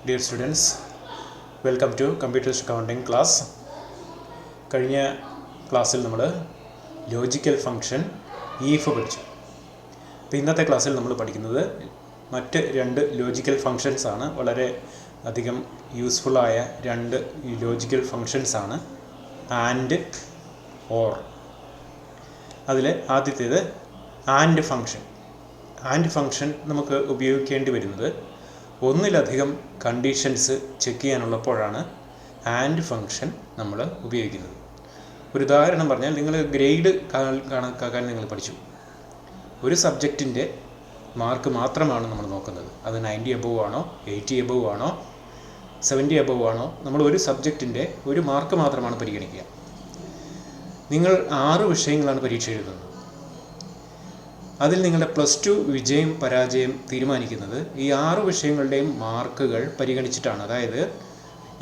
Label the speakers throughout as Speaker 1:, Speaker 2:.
Speaker 1: Dear students, welcome to Computers Accounting class. കഴിഞ്ഞ ക്ലാസ്സിൽ നമ്മൾ ലോജിക്കൽ ഫംഗ്ഷൻ ഈഫ് പഠിച്ചു. അപ്പോൾ ഇന്നത്തെ ക്ലാസ്സിൽ നമ്മൾ പഠിക്കുന്നത് മറ്റ് രണ്ട് ലോജിക്കൽ ഫംഗ്ഷൻസ് ആണ്. വളരെ അധികം യൂസ്ഫുള്ളായ രണ്ട് ലോജിക്കൽ ഫംഗ്ഷൻസ് ആണ്, ആൻഡ്, ഓർ. അതിൽ ആദ്യത്തേത് ആൻഡ് ഫംഗ്ഷൻ. ആൻഡ് ഫംഗ്ഷൻ നമുക്ക് ഉപയോഗിക്കേണ്ടി വരുന്നത് ഒന്നിലധികം കണ്ടീഷൻസ് ചെക്ക് ചെയ്യാനുള്ളപ്പോഴാണ് ആൻഡ് ഫംഗ്ഷൻ നമ്മൾ ഉപയോഗിക്കുന്നത്. ഒരു ഉദാഹരണം പറഞ്ഞാൽ, നിങ്ങൾ ഗ്രേഡ് കണക്കാക്കാൻ നിങ്ങൾ പഠിച്ചു. ഒരു സബ്ജക്റ്റിൻ്റെ മാർക്ക് മാത്രമാണ് നമ്മൾ നോക്കുന്നത്. അത് 90 എബവ് ആണോ, 80 എബവ് ആണോ, 70 എബവ് ആണോ, നമ്മൾ ഒരു സബ്ജക്റ്റിൻ്റെ ഒരു മാർക്ക് മാത്രമാണ് പരിഗണിക്കുക. നിങ്ങൾ 6 വിഷയങ്ങളാണ് പരീക്ഷ എഴുതുന്നത്. അതിൽ നിങ്ങളുടെ +2 വിജയം പരാജയം തീരുമാനിക്കുന്നത് ഈ 6 വിഷയങ്ങളുടെയും മാർക്കുകൾ പരിഗണിച്ചിട്ടാണ്. അതായത്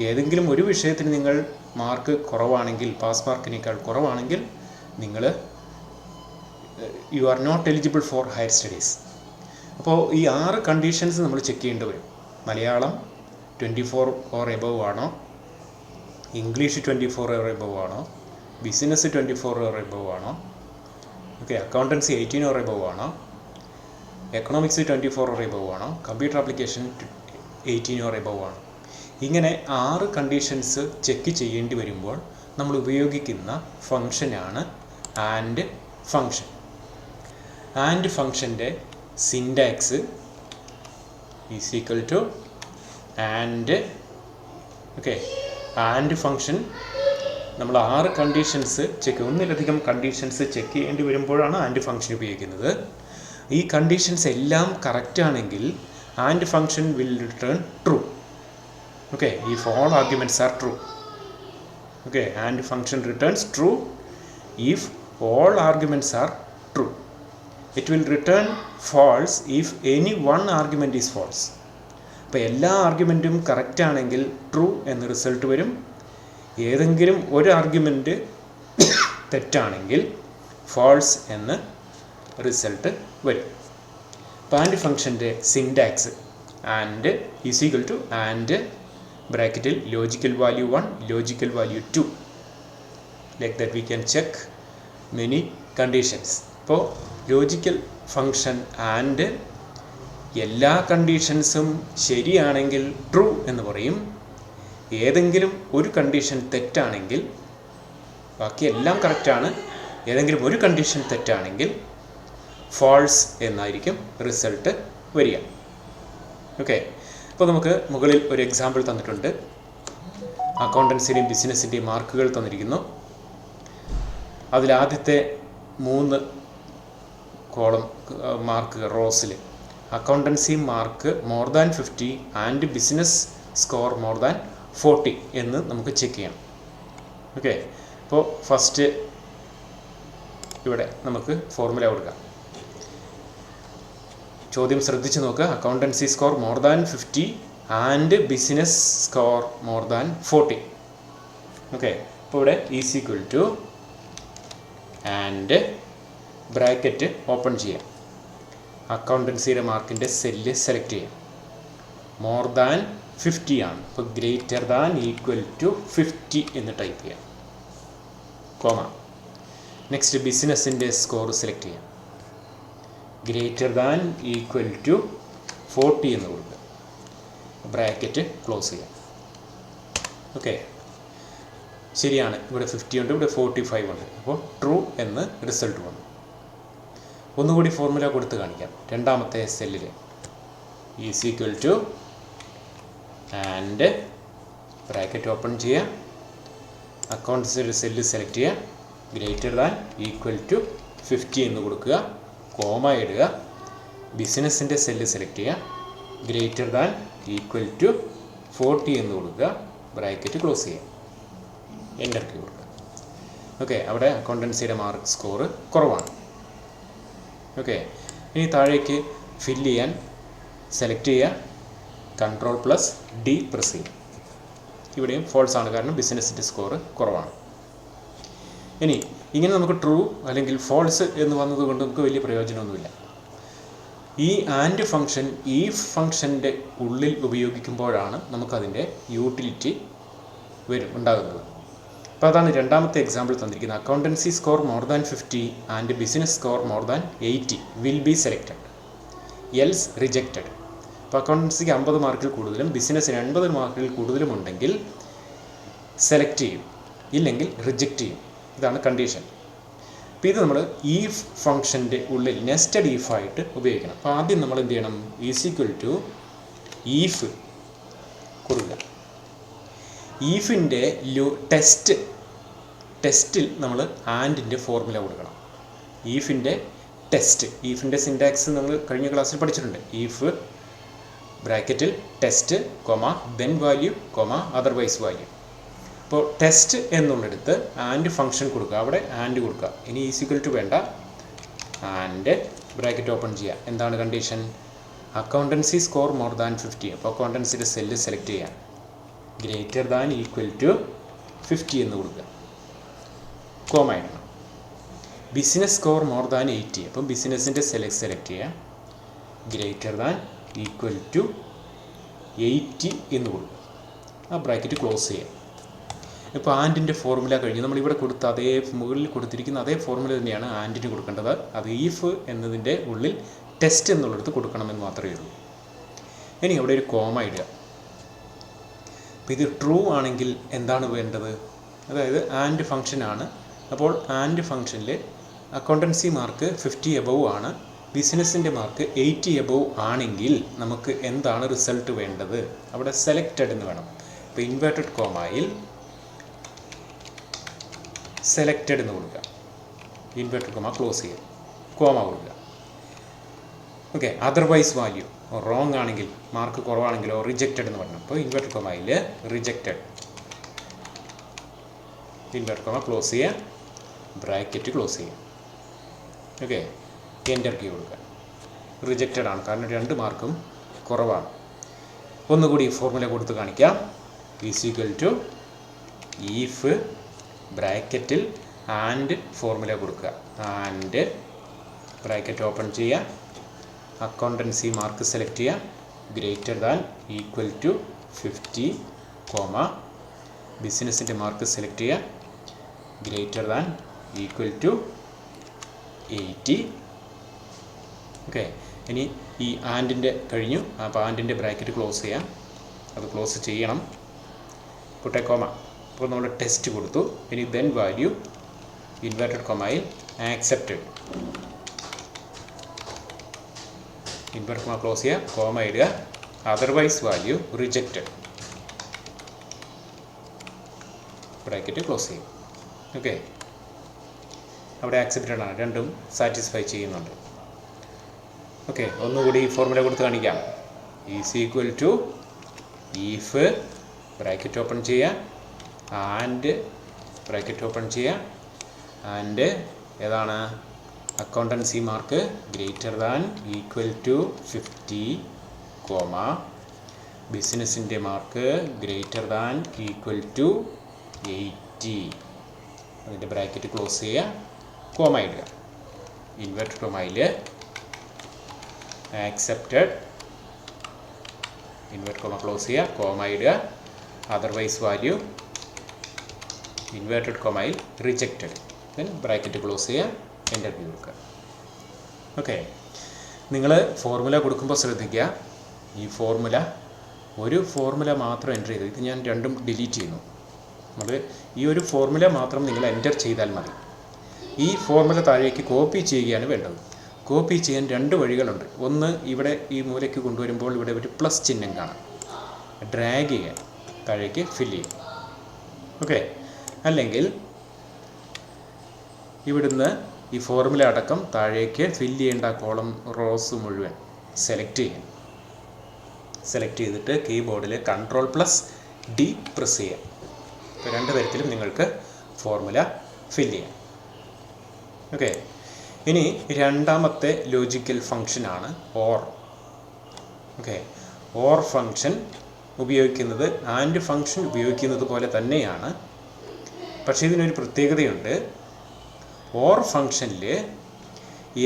Speaker 1: ഏതെങ്കിലും ഒരു വിഷയത്തിന് നിങ്ങൾ മാർക്ക് കുറവാണെങ്കിൽ, പാസ് മാർക്കിനേക്കാൾ കുറവാണെങ്കിൽ, നിങ്ങൾ you are not eligible for higher studies. അപ്പോൾ ഈ 6 കണ്ടീഷൻസ് നമ്മൾ ചെക്ക് ചെയ്യേണ്ടി വരും. മലയാളം 24 ഓർ എബവ് ആണോ, ഇംഗ്ലീഷ് 24 ഓർ എബവ് ആണോ, ബിസിനസ് 24 ഓർ എബവ് ആണോ, അക്കൗണ്ടൻസി 18 ഓർ എബവ് ആണോ, എക്കണോമിക്സ് 24 ഓർ എബവ് ആണോ, കമ്പ്യൂട്ടർ ആപ്ലിക്കേഷൻ 18 ഓർ എബവ് ആണോ. ഇങ്ങനെ 6 കണ്ടീഷൻസ് ചെക്ക് ചെയ്യേണ്ടി വരുമ്പോൾ നമ്മൾ ഉപയോഗിക്കുന്ന ഫംഗ്ഷനാണ് ആൻഡ് ഫംഗ്ഷൻ. ആൻഡ് ഫംഗ്ഷൻ്റെ syntax is equal to and. And function നമ്മൾ 6 കണ്ടീഷൻസ് ഒന്നിലധികം കണ്ടീഷൻസ് ചെക്ക് ചെയ്യേണ്ടി വരുമ്പോഴാണ് ആൻഡ് ഫംഗ്ഷൻ ഉപയോഗിക്കുന്നത്. ഈ കണ്ടീഷൻസ് എല്ലാം കറക്റ്റ് ആണെങ്കിൽ and function will return true. if all arguments are true. And function returns true if all arguments are true. It will return false if any one argument is false. അപ്പോൾ എല്ലാ ആർഗ്യുമെൻറ്റും correct ആണെങ്കിൽ true എന്ന് result വരും. ഏതെങ്കിലും ഒരു argument തെറ്റാണെങ്കിൽ false എന്ന് result വരും. അപ്പോൾ ആൻഡ് ഫംഗ്ഷൻ്റെ syntax and is equal to and ബ്രാക്കറ്റിൽ logical value 1, logical value 2. Like that we can check many conditions. ഇപ്പോൾ ലോജിക്കൽ ഫംഗ്ഷൻ ആൻഡ് എല്ലാ കണ്ടീഷൻസും ശരിയാണെങ്കിൽ ട്രൂ എന്ന് പറയും. ഏതെങ്കിലും ഒരു കണ്ടീഷൻ തെറ്റാണെങ്കിൽ, ബാക്കി എല്ലാം കറക്റ്റാണ്, ഏതെങ്കിലും ഒരു കണ്ടീഷൻ തെറ്റാണെങ്കിൽ ഫാൾസ് എന്നായിരിക്കും റിസൾട്ട് വരിക. അപ്പോൾ നമുക്ക് മുകളിൽ ഒരു എക്സാമ്പിൾ തന്നിട്ടുണ്ട്. അക്കൗണ്ടൻസിൻ്റെയും ബിസിനസ്സിൻ്റെയും മാർക്കുകൾ തന്നിരിക്കുന്നു. അതിലാദ്യത്തെ 3 കോളം മാർക്ക് റോസിൽ accountancy mark more than 50 and business score more than 40 എന്ന് നമുക്ക് ചെക്ക് ചെയ്യാം. അപ്പോൾ ഫസ്റ്റ് ഇവിടെ നമുക്ക് ഫോർമുല കൊടുക്കാം. ചോദ്യം ശ്രദ്ധിച്ച് നോക്കുക. Accountancy score more than 50 and business score more than 40. അപ്പോൾ ഇവിടെ is equal to and bracket open ചെയ്യാം. അക്കൗണ്ടൻസിയുടെ മാർക്കിൻ്റെ സെല്ല് സെലക്ട് ചെയ്യാം. മോർ ദാൻ 50 ആണ്. അപ്പോൾ ഗ്രേറ്റർ ദാൻ ഈക്വൽ ടു 50 എന്ന് ടൈപ്പ് ചെയ്യാം, കോമ. നെക്സ്റ്റ് ബിസിനസ്സിൻ്റെ സ്കോർ സെലക്ട് ചെയ്യാം. ഗ്രേറ്റർ ദാൻ ഈക്വൽ ടു 40 എന്ന് കൊടുക്കുക, ബ്രാക്കറ്റ് ക്ലോസ് ചെയ്യാം. ശരിയാണ്. ഇവിടെ 50 ഉണ്ട്, ഇവിടെ 45 ഉണ്ട്. അപ്പോൾ ട്രൂ എന്ന് റിസൾട്ട് വന്നു. ഒന്നുകൂടി ഫോർമുല കൊടുത്ത് കാണിക്കാം. രണ്ടാമത്തെ സെല്ലിൽ is equal to and bracket open ചെയ്യുക. അക്കൗണ്ട്സിൻ്റെ സെല്ല് സെലക്ട് ചെയ്യുക. ഗ്രേറ്റർ ദാൻ ഈക്വൽ ടു 50 എന്ന് കൊടുക്കുക, കോമ ഇടുക. ബിസിനസ്സിൻ്റെ സെല്ല് സെലക്ട് ചെയ്യുക. ഗ്രേറ്റർ ദാൻ ഈക്വൽ ടു 40 എന്ന് കൊടുക്കുക, ബ്രാക്കറ്റ് ക്ലോസ് ചെയ്യുക, എൻ്റർ കീ കൊടുക്കുക. അവിടെ അക്കൗണ്ടൻസിയുടെ മാർക്ക് സ്കോർ കുറവാണ്. ഇനി താഴേക്ക് ഫില്ല് ചെയ്യാൻ സെലക്ട് ചെയ്യുക. Ctrl+D പ്രസ് ചെയ്യുക. ഇവിടെയും ഫോൾസ് ആണ്, കാരണം ബിസിനസ്സിൻ്റെ സ്കോർ കുറവാണ്. ഇനി ഇങ്ങനെ നമുക്ക് ട്രൂ അല്ലെങ്കിൽ ഫോൾസ് എന്ന് വന്നതുകൊണ്ട് നമുക്ക് വലിയ പ്രയോജനമൊന്നുമില്ല. ഈ ആൻഡ് ഫംഗ്ഷൻ ഈഫ് ഫംഗ്ഷൻ്റെ ഉള്ളിൽ ഉപയോഗിക്കുമ്പോഴാണ് നമുക്കതിൻ്റെ യൂട്ടിലിറ്റി ഉണ്ടാകുന്നത്. അപ്പോൾ അതാണ് രണ്ടാമത്തെ എക്സാമ്പിൾ തന്നിരിക്കുന്നത്. Accountancy score more than 50 and business score more than 80 will be selected else rejected. അപ്പോൾ അക്കൗണ്ടൻസിക്ക് 50 മാർക്കിൽ കൂടുതലും ബിസിനസ്സിന് 80 മാർക്കിൽ കൂടുതലും ഉണ്ടെങ്കിൽ സെലക്ട് ചെയ്യും, ഇല്ലെങ്കിൽ റിജക്റ്റ് ചെയ്യും. ഇതാണ് കണ്ടീഷൻ. അപ്പോൾ ഇത് നമ്മൾ ഈഫ് ഫംഗ്ഷൻ്റെ ഉള്ളിൽ നെസ്റ്റഡ് ഈഫായിട്ട് ഉപയോഗിക്കണം. അപ്പോൾ ആദ്യം നമ്മൾ എന്ത് ചെയ്യണം? ഈസ് ഈക്വൽ ടു ഈഫ് കൊടുക്കുക. ഈഫിൻ്റെ ടെസ്റ്റിൽ നമ്മൾ ആൻഡിൻ്റെ ഫോർമുല കൊടുക്കണം. ഈഫിൻ്റെ സിൻടാക്സ് നമ്മൾ കഴിഞ്ഞ ക്ലാസ്സിൽ പഠിച്ചിട്ടുണ്ട്. ഈഫ് ബ്രാക്കറ്റിൽ test comma then value comma otherwise value. അപ്പോൾ ടെസ്റ്റ് എന്നുള്ളിടത്ത് ആൻഡ് ഫംഗ്ഷൻ കൊടുക്കുക, അവിടെ ആൻഡ് കൊടുക്കുക. ഇനി ഈക്വൽ ടു വേണ്ട, ആൻഡ് ബ്രാക്കറ്റ് ഓപ്പൺ ചെയ്യുക. എന്താണ് condition? Accountancy score more than 50. അപ്പോൾ അക്കൗണ്ടൻസിയുടെ സെല്ല് സെലക്ട് ചെയ്യാം. ഗ്രേറ്റർ ദാൻ ഈക്വൽ ടു 50 എന്ന് കൊടുക്കുക, കോമ ഇടണം. Business score more than 80. അപ്പം ബിസിനസ്സിൻ്റെ സെലക്ട് ചെയ്യുക. ഗ്രേറ്റർ ദാൻ ഈക്വൽ ടു 80 എന്ന് കൊടുക്കുക. ആ ബ്രാക്കറ്റ് ക്ലോസ് ചെയ്യുക. ഇപ്പോൾ ആൻഡിൻ്റെ ഫോർമുല കഴിഞ്ഞ് നമ്മളിവിടെ കൊടുത്ത അതേ മുകളിൽ കൊടുത്തിരിക്കുന്ന അതേ ഫോർമുല തന്നെയാണ് ആൻഡിന് കൊടുക്കേണ്ടത്. അത് ഈഫ് എന്നതിൻ്റെ ഉള്ളിൽ ടെസ്റ്റ് എന്നുള്ളിടത്ത് കൊടുക്കണമെന്ന് മാത്രമേ ഉള്ളൂ. ഇനി അവിടെ ഒരു കോമ ഇടുക. അപ്പോൾ ഇത് ട്രൂ ആണെങ്കിൽ എന്താണ് വേണ്ടത്? അതായത് ആൻഡ് ഫംഗ്ഷനാണ്. അപ്പോൾ ആൻഡ് ഫംഗ്ഷനിൽ അക്കൗണ്ടൻസി മാർക്ക് 50 എബവ് ആണ്, ബിസിനസ്സിൻ്റെ മാർക്ക് 80 എബവ് ആണെങ്കിൽ നമുക്ക് എന്താണ് റിസൾട്ട് വേണ്ടത്? അവിടെ സെലക്റ്റഡ് എന്ന് വേണം. ഇപ്പോൾ ഇൻവേർട്ടഡ് കോമയിൽ സെലക്റ്റഡ് എന്ന് കൊടുക്കുക. ഇൻവേർട്ടഡ് കോമ ക്ലോസ് ചെയ്യുക, കോമ കൊടുക്കുക. ഓക്കെ. അതർവൈസ് വാല്യൂ റോങ് ആണെങ്കിൽ, മാർക്ക് കുറവാണെങ്കിലോ റിജക്റ്റഡ് എന്ന് പറഞ്ഞു. അപ്പോൾ ഇൻവേർട്ടഡ് കോമയിൽ റിജക്റ്റഡ്, ഇൻവേർട്ടഡ് കോമ ക്ലോസ് ചെയ്യുക, ബ്രാക്കറ്റ് ക്ലോസ് ചെയ്യുക. ഓക്കെ. എൻ്റർ കീ കൊടുക്കുക. റിജക്റ്റഡ് ആണ്, കാരണം 2 മാർക്കും കുറവാണ്. ഒന്നുകൂടി ഫോർമുല കൊടുത്ത് കാണിക്കാം. ഈസ് ഈക്വൽ ടു ഈഫ് ബ്രാക്കറ്റിൽ ആൻഡ് ഫോർമുല കൊടുക്കുക. ആൻഡ് ബ്രാക്കറ്റ് ഓപ്പൺ ചെയ്യുക, അക്കൗണ്ടൻസി മാർക്ക് സെലക്ട് ചെയ്യുക. Greater than equal to 50 comma ബിസിനസ്സിൻ്റെ മാർക്ക് സെലക്ട് ചെയ്യുക. Greater than equal to 80. Okay. ഇനി ഈ ആൻഡിൻ്റെ കഴിഞ്ഞു. അപ്പോൾ ആൻഡിൻ്റെ ബ്രാക്കറ്റ് ക്ലോസ് ചെയ്യാം. അത് ക്ലോസ് ചെയ്യണം. Put a comma. അപ്പോൾ നമ്മൾ ടെസ്റ്റ് കൊടുത്തു. ഇനി ദെൻ വാല്യൂ ഇൻവേർട്ടഡ് കോമയിൽ ആക്സെപ്റ്റഡ്, ഇൻവേർട്ടഡ് കോമ ക്ലോസ് ചെയ്യുക, കോമ ഇടുക. Otherwise value rejected, bracket close ചെയ്യും. ഓക്കെ. അവിടെ ആക്സെപ്റ്റഡ് ആണ്, രണ്ടും സാറ്റിസ്ഫൈ ചെയ്യുന്നുണ്ട്. ഓക്കെ. ഒന്നുകൂടി ഫോർമുല കൊടുത്ത് കാണിക്കാം. Is equal to if bracket open ചെയ്യുക, ആൻഡ് ബ്രാക്കറ്റ് ഓപ്പൺ ചെയ്യുക, ആൻഡ് ഏതാണ്? Accountancy mark greater than equal to 50 comma ബിസിനസ്സിൻ്റെ mark greater than equal to 80. അതിൻ്റെ ബ്രാക്കറ്റ് ക്ലോസ് ചെയ്യുക, കോമ ഇടുക. ഇൻവെർട്ടഡ് കോമയിൽ ആക്സെപ്റ്റഡ്, ഇൻവെർട്ടഡ് കോമ ക്ലോസ് ചെയ്യുക, കോമ ഇടുക. അതർവൈസ് വാല്യൂ ഇൻവേർട്ടഡ് കോമയിൽ റിജക്റ്റഡ്, ദെൻ ബ്രാക്കറ്റ് ക്ലോസ് ചെയ്യുക, എൻ്റർ കീ കൊടുക്കുക. ഓക്കെ. നിങ്ങൾ ഫോർമുല കൊടുക്കുമ്പോൾ ശ്രദ്ധിക്കുക, ഈ ഫോർമുല ഒരു ഫോർമുല മാത്രം എൻ്റർ ചെയ്ത്, ഇത് ഞാൻ രണ്ടും ഡിലീറ്റ് ചെയ്യുന്നു. നമ്മൾ ഈ ഒരു ഫോർമുല മാത്രം നിങ്ങൾ എൻ്റർ ചെയ്താൽ മതി. ഈ ഫോർമുല താഴേക്ക് കോപ്പി ചെയ്യുകയാണ് വേണ്ടത്. കോപ്പി ചെയ്യാൻ 2 വഴികളുണ്ട്. ഒന്ന്, ഇവിടെ ഈ മൂലയ്ക്ക് കൊണ്ടുവരുമ്പോൾ ഇവിടെ ഒരു പ്ലസ് ചിഹ്നം കാണാം, ഡ്രാഗ് ചെയ്യാൻ താഴേക്ക് ഫില്ല് ചെയ്യും. ഓക്കെ. അല്ലെങ്കിൽ ഇവിടുന്ന് ഈ ഫോർമുല അടക്കം താഴേക്ക് ഫില്ല് ചെയ്യേണ്ട കോളം റോസ് മുഴുവൻ സെലക്ട് ചെയ്യാം. സെലക്ട് ചെയ്തിട്ട് കീബോർഡിൽ Ctrl+D പ്രസ് ചെയ്യാം. ഇപ്പോൾ 2 തരത്തിലും നിങ്ങൾക്ക് ഫോർമുല ഫില്ല് ചെയ്യാം. ഓക്കെ. ഇനി രണ്ടാമത്തെ ലോജിക്കൽ ഫംഗ്ഷനാണ് ഓർ. ഓക്കെ. ഓർ ഫംഗ്ഷൻ ഉപയോഗിക്കുന്നത് ആൻഡ് ഫംഗ്ഷൻ ഉപയോഗിക്കുന്നത് പോലെ തന്നെയാണ്, പക്ഷേ ഇതിനൊരു പ്രത്യേകതയുണ്ട്. ഓർ ഫംഗ്ഷനിൽ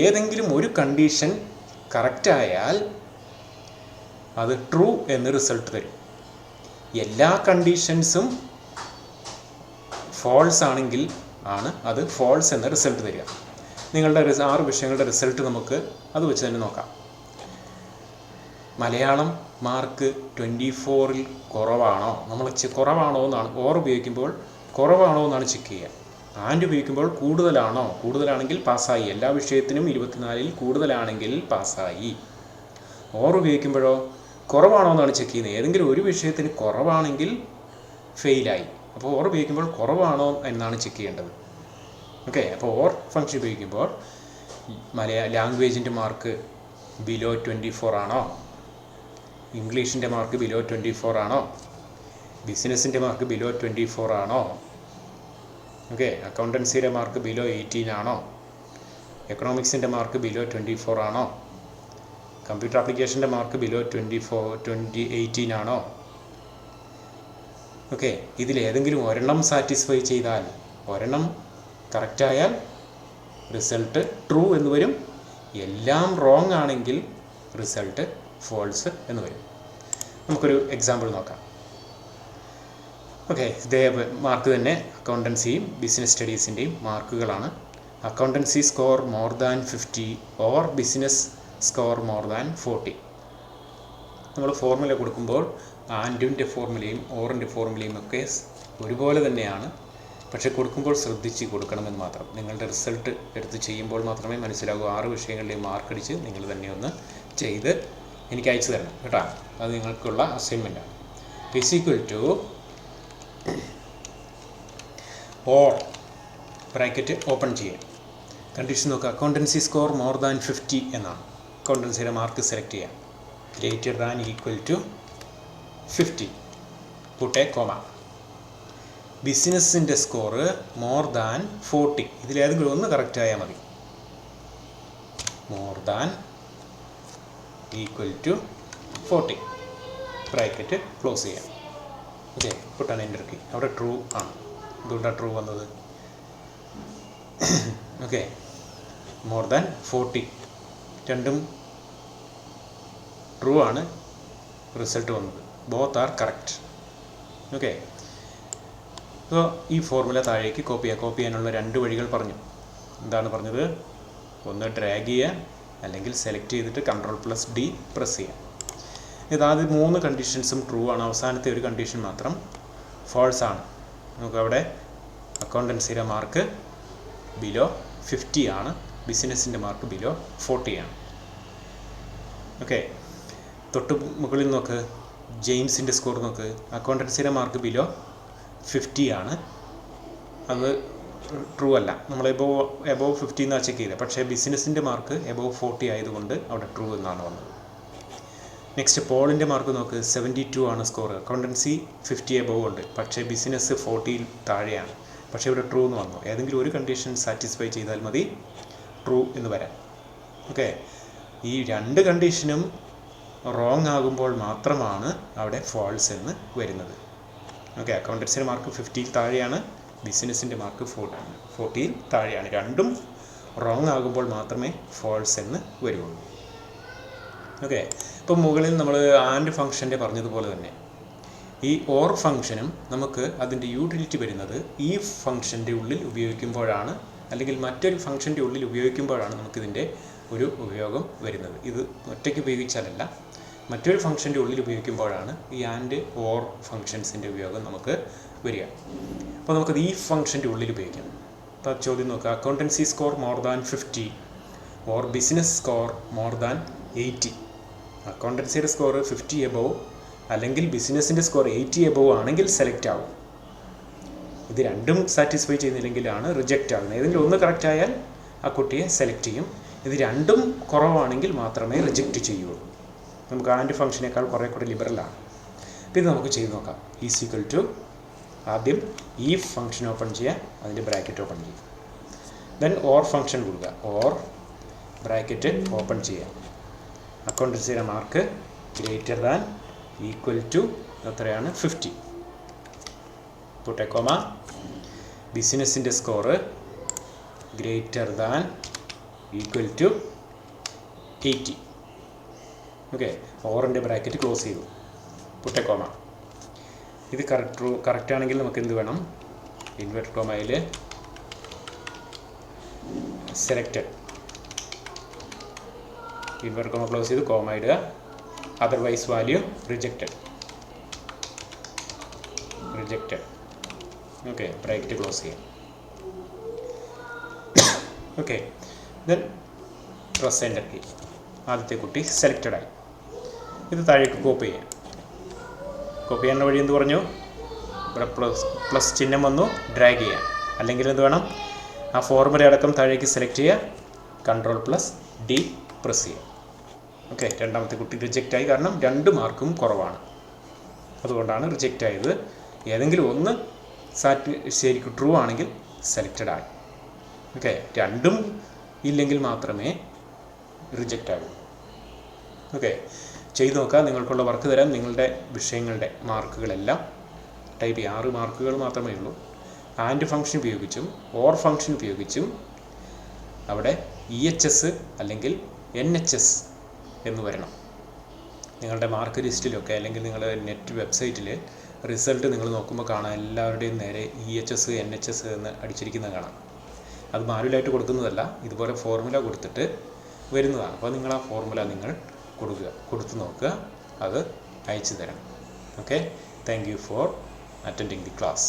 Speaker 1: ഏതെങ്കിലും ഒരു കണ്ടീഷൻ കറക്റ്റായാൽ അത് ട്രൂ എന്ന് റിസൾട്ട് തരും. എല്ലാ കണ്ടീഷൻസും ഫോൾസ് ആണെങ്കിൽ ആണ് അത് ഫോൾസ് എന്ന റിസൾട്ട് തരിക. നിങ്ങളുടെ 6 വിഷയങ്ങളുടെ റിസൾട്ട് നമുക്ക് അത് വെച്ച് തന്നെ നോക്കാം. മലയാളം മാർക്ക് 24-ൽ കുറവാണോ, നമ്മൾ കുറവാണോ എന്നാണ് ഓർ ഉപയോഗിക്കുമ്പോൾ കുറവാണോ എന്നാണ് ചെക്ക് ചെയ്യുക. ആൻഡ് ഉപയോഗിക്കുമ്പോൾ കൂടുതലാണെങ്കിൽ പാസ്സായി. എല്ലാ വിഷയത്തിനും 24-ൽ കൂടുതലാണെങ്കിൽ പാസ്സായി. ഓർ ഉപയോഗിക്കുമ്പോഴോ കുറവാണോ എന്നാണ് ചെക്ക് ചെയ്യുന്നത്. ഏതെങ്കിലും ഒരു വിഷയത്തിന് കുറവാണെങ്കിൽ ഫെയിലായി. അപ്പോൾ ഓർ ഉപയോഗിക്കുമ്പോൾ കുറവാണോ എന്നാണ് ചെക്ക് ചെയ്യേണ്ടത്. ഓക്കെ, അപ്പോൾ ഓർ ഫംഗ്ഷൻ ഉപയോഗിക്കുമ്പോൾ ലാംഗ്വേജിൻ്റെ മാർക്ക് ബിലോ 24 ആണോ, ഇംഗ്ലീഷിൻ്റെ മാർക്ക് ബിലോ 24 ആണോ, ബിസിനസ്സിൻ്റെ മാർക്ക് ബിലോ 24 ആണോ, ഓക്കെ, അക്കൗണ്ടൻസിയുടെ മാർക്ക് ബിലോ 18 ആണോ, എക്കണോമിക്സിൻ്റെ മാർക്ക് ബിലോ 24 ആണോ, കമ്പ്യൂട്ടർ ആപ്ലിക്കേഷൻ്റെ മാർക്ക് ബിലോ 18 ആണോ. ഓക്കെ, ഇതിലേതെങ്കിലും ഒരെണ്ണം സാറ്റിസ്ഫൈ ചെയ്താൽ, ഒരെണ്ണം കറക്റ്റായാൽ റിസൾട്ട് ട്രൂ എന്ന് വരും. എല്ലാം റോങ് ആണെങ്കിൽ റിസൾട്ട് ഫോൾസ് എന്ന് വരും. നമുക്കൊരു എക്സാമ്പിൾ നോക്കാം. ഓക്കെ, ഇതേ മാർക്ക് തന്നെ അക്കൗണ്ടൻസിയും ബിസിനസ് സ്റ്റഡീസിൻ്റെയും മാർക്കുകളാണ്. Accountancy score more than 50 or business score more than 40. നമ്മൾ ഫോർമുല കൊടുക്കുമ്പോൾ ആൻഡിൻ്റെ ഫോർമുലയും ഓറിൻ്റെ ഫോർമുലയും ഒക്കെ ഒരുപോലെ തന്നെയാണ്. പക്ഷേ കൊടുക്കുമ്പോൾ ശ്രദ്ധിച്ച് കൊടുക്കണമെന്ന് മാത്രം. നിങ്ങളുടെ റിസൾട്ട് എടുത്ത് ചെയ്യുമ്പോൾ മാത്രമേ മനസ്സിലാകൂ. 6 വിഷയങ്ങളുടെയും മാർക്കടിച്ച് നിങ്ങൾ തന്നെ ഒന്ന് ചെയ്ത് എനിക്ക് അയച്ചു തരണം കേട്ടോ. അത് നിങ്ങൾക്കുള്ള അസൈൻമെൻറ്റാണ്. Is equal to or bracket open ചെയ്യാം. കണ്ടീഷൻ നോക്കുക. അക്കൗണ്ടൻസി സ്കോർ മോർ ദാൻ 50 എന്നാണ്. അക്കൗണ്ടൻസിയുടെ മാർക്ക് സെലക്ട് ചെയ്യാം. Greater than equal to 50 put a comma. ബിസിനസ്സിൻ്റെ സ്കോറ് മോർ ദാൻ 40. ഇതിലേതെങ്കിലും ഒന്ന് കറക്റ്റ് ആയാൽ മതി. More than equal to 40 bracket close ചെയ്യാം. ഓക്കെ, പുട്ടാൻ എൻ്റർ കീ. അവിടെ ട്രൂ ആണ്. എന്തുകൊണ്ടാണ് ട്രൂ വന്നത്? ഓക്കെ, മോർ ദാൻ 40 രണ്ടും ട്രൂ ആണ് റിസൾട്ട് വന്നത്. Both are correct. ഓക്കെ, അപ്പോൾ ഈ ഫോർമുല താഴേക്ക് കോപ്പി ചെയ്യാനുള്ള 2 വഴികൾ പറഞ്ഞു. എന്താണ് പറഞ്ഞത്? ഒന്ന് ഡ്രാഗ് ചെയ്യുക, അല്ലെങ്കിൽ സെലക്ട് ചെയ്തിട്ട് Ctrl+D പ്രസ് ചെയ്യാം. ഇതാദ്യം 3 കണ്ടീഷൻസും ട്രൂ ആണ്. അവസാനത്തെ ഒരു കണ്ടീഷൻ മാത്രം ഫോൾസ് ആണ്. നമുക്കവിടെ അക്കൗണ്ടൻസിയുടെ മാർക്ക് ബിലോ 50 ആണ്, ബിസിനസ്സിൻ്റെ മാർക്ക് ബിലോ 40 ആണ്. ഓക്കെ, തൊട്ട് മുകളിൽ നോക്ക്, ജെയിംസിൻ്റെ സ്കോർ നോക്ക്. അക്കൗണ്ടൻസിയുടെ മാർക്ക് ബിലോ 50 ആണ്. അത് ട്രൂ അല്ല. നമ്മൾ എബോവ് 50 എന്നാണ് ചെക്ക് ചെയ്തത്. പക്ഷേ ബിസിനസ്സിൻ്റെ മാർക്ക് എബോവ് 40 ആയതുകൊണ്ട് അവിടെ ട്രൂ എന്നാണ് വന്നത്. നെക്സ്റ്റ് പോളിൻ്റെ മാർക്ക് നോക്ക്. 72 ആണ് സ്കോർ. അക്കൗണ്ടൻസി 50 എബോവ് ഉണ്ട്, പക്ഷേ ബിസിനസ് 40 താഴെയാണ്. പക്ഷേ ഇവിടെ ട്രൂ എന്ന് വന്നു. ഏതെങ്കിലും ഒരു കണ്ടീഷൻ സാറ്റിസ്ഫൈ ചെയ്താൽ മതി ട്രൂ എന്ന് വരാൻ. ഓക്കെ, ഈ 2 കണ്ടീഷനും റോങ് ആകുമ്പോൾ മാത്രമാണ് അവിടെ ഫോൾസ് എന്ന് വരുന്നത്. ഓക്കെ, അക്കൗണ്ടൻസിൻ്റെ മാർക്ക് 50 താഴെയാണ്, ബിസിനസ്സിൻ്റെ മാർക്ക് 40 താഴെയാണ്. രണ്ടും റോങ് ആകുമ്പോൾ മാത്രമേ ഫോൾസ് എന്ന് വരുള്ളൂ. ഓക്കെ, ഇപ്പം മുകളിൽ നമ്മൾ ആൻഡ് ഫംഗ്ഷൻ്റെ പറഞ്ഞതുപോലെ തന്നെ ഈ ഓർ ഫംഗ്ഷനും നമുക്ക് അതിൻ്റെ യൂട്ടിലിറ്റി വരുന്നത് ഈ ഫംഗ്ഷൻ്റെ ഉള്ളിൽ ഉപയോഗിക്കുമ്പോഴാണ്, അല്ലെങ്കിൽ മറ്റൊരു ഫംഗ്ഷൻ്റെ ഉള്ളിൽ ഉപയോഗിക്കുമ്പോഴാണ് നമുക്കിതിൻ്റെ ഒരു ഉപയോഗം വരുന്നത്. ഇത് ഒറ്റയ്ക്ക് ഉപയോഗിച്ചാലല്ല, മറ്റൊരു ഫംഗ്ഷൻ്റെ ഉള്ളിൽ ഉപയോഗിക്കുമ്പോഴാണ് ഈ ആൻഡ് ഓർ ഫംഗ്ഷൻസിൻ്റെ ഉപയോഗം നമുക്ക് വരിക. അപ്പോൾ നമുക്കത് ഈ ഫംഗ്ഷൻ്റെ ഉള്ളിൽ ഉപയോഗിക്കാം. അപ്പോൾ ചോദ്യം നോക്കുക. Accountancy score more than 50 or business score more than 80. അക്കൗണ്ടൻസിയുടെ സ്കോർ 50 എബോവ് അല്ലെങ്കിൽ ബിസിനസ്സിൻ്റെ സ്കോർ 80 എബോവ് ആണെങ്കിൽ സെലക്ട് ആവും. ഇത് രണ്ടും സാറ്റിസ്ഫൈ ചെയ്യുന്നില്ലെങ്കിലാണ് റിജക്റ്റ് ആകുന്നത്. ഏതെങ്കിലും ഒന്ന് കറക്റ്റ് ആയാൽ ആ കുട്ടിയെ സെലക്ട് ചെയ്യും. ഇത് രണ്ടും കുറവാണെങ്കിൽ മാത്രമേ റിജക്റ്റ് ചെയ്യുള്ളൂ. നമുക്ക് ആൻഡ് ഫംഗ്ഷനേക്കാൾ കുറേ കൂടി ലിബറലാണ്. അപ്പോൾ ഇത് നമുക്ക് ചെയ്ത് നോക്കാം. ഈസ് ഈക്വൽ ടു ആദ്യം ഈ ഫംഗ്ഷൻ ഓപ്പൺ ചെയ്യുക, അതിൻ്റെ ബ്രാക്കറ്റ് ഓപ്പൺ ചെയ്യുക. ദെൻ ഓർ ഫംഗ്ഷൻ കൊടുക്കുക. ഓർ ബ്രാക്കറ്റ് ഓപ്പൺ ചെയ്യുക. അക്കൗണ്ടൻസിയുടെ mark greater than equal to എത്രയാണ്? 50. Put a comma. ബിസിനസ്സിൻ്റെ score greater than equal to 80. Okay, ഓറിൻ്റെ ബ്രാക്കറ്റ് ക്ലോസ് ചെയ്തു, പുട്ട് എ കോമ. ഇത് കറക്റ്റ് ആണെങ്കിൽ നമുക്ക് എന്ത് വേണം? ഇൻവെർട്ടഡ് കോമയിൽ സെലക്റ്റഡ്, ഇൻവെർട്ടഡ് കോമ ക്ലോസ് ചെയ്ത് കോമ ഇടുക. Otherwise value rejected. Okay, bracket close ചെയ്യാം. Okay, then press enter key. ആദ്യത്തെ കുട്ടി സെലക്റ്റഡ് ആയി. ഇത് താഴേക്ക് കോപ്പി ചെയ്യാം. കോപ്പി ചെയ്യുന്ന വഴി എന്ത് പറഞ്ഞു? ഇവിടെ പ്ലസ് ചിഹ്നം വന്നു, ഡ്രാഗ് ചെയ്യാം. അല്ലെങ്കിൽ എന്ത് വേണം? ആ ഫോർമുല അടക്കം താഴേക്ക് സെലക്ട് ചെയ്യുക, Ctrl+D പ്രസ് ചെയ്യുക. ഓക്കെ, രണ്ടാമത്തെ കുട്ടി റിജക്റ്റ് ആയി, കാരണം 2 മാർക്കും കുറവാണ്, അതുകൊണ്ടാണ് റിജക്റ്റ് ആയത്. ഏതെങ്കിലും ഒന്ന് ശരിക്കും ട്രൂ ആണെങ്കിൽ സെലക്റ്റഡ് ആയി. ഓക്കെ, രണ്ടും ഇല്ലെങ്കിൽ മാത്രമേ റിജക്റ്റ് ആകൂ. ഓക്കെ, ചെയ്ത് നോക്കുക. നിങ്ങൾക്കുള്ള വർക്ക് തരാം. നിങ്ങളുടെ വിഷയങ്ങളുടെ മാർക്കുകളെല്ലാം ടൈപ്പ് ചെയ്യുക. 6 മാർക്കുകൾ മാത്രമേ ഉള്ളൂ. ആൻഡ് ഫംഗ്ഷൻ ഉപയോഗിച്ചും ഓർ ഫംഗ്ഷൻ ഉപയോഗിച്ചും അവിടെ EHS അല്ലെങ്കിൽ NHS എന്ന് വരണം. നിങ്ങളുടെ മാർക്ക് ലിസ്റ്റിലൊക്കെ അല്ലെങ്കിൽ നിങ്ങളുടെ നെറ്റ് വെബ്സൈറ്റിൽ റിസൾട്ട് നിങ്ങൾ നോക്കുമ്പോൾ കാണാം, എല്ലാവരുടെയും നേരെ EHS NHS എന്ന് അടിച്ചിരിക്കുന്നത് കാണാം. അത് മാനുവലായിട്ട് കൊടുക്കുന്നതല്ല, ഇതുപോലെ ഫോർമുല കൊടുത്തിട്ട് വരുന്നതാണ്. അപ്പോൾ നിങ്ങൾ ആ ഫോർമുല നിങ്ങൾ കൊടുത്ത് നോക്കുക, അത് അയച്ചു തരണം. Okay, thank you for attending the class.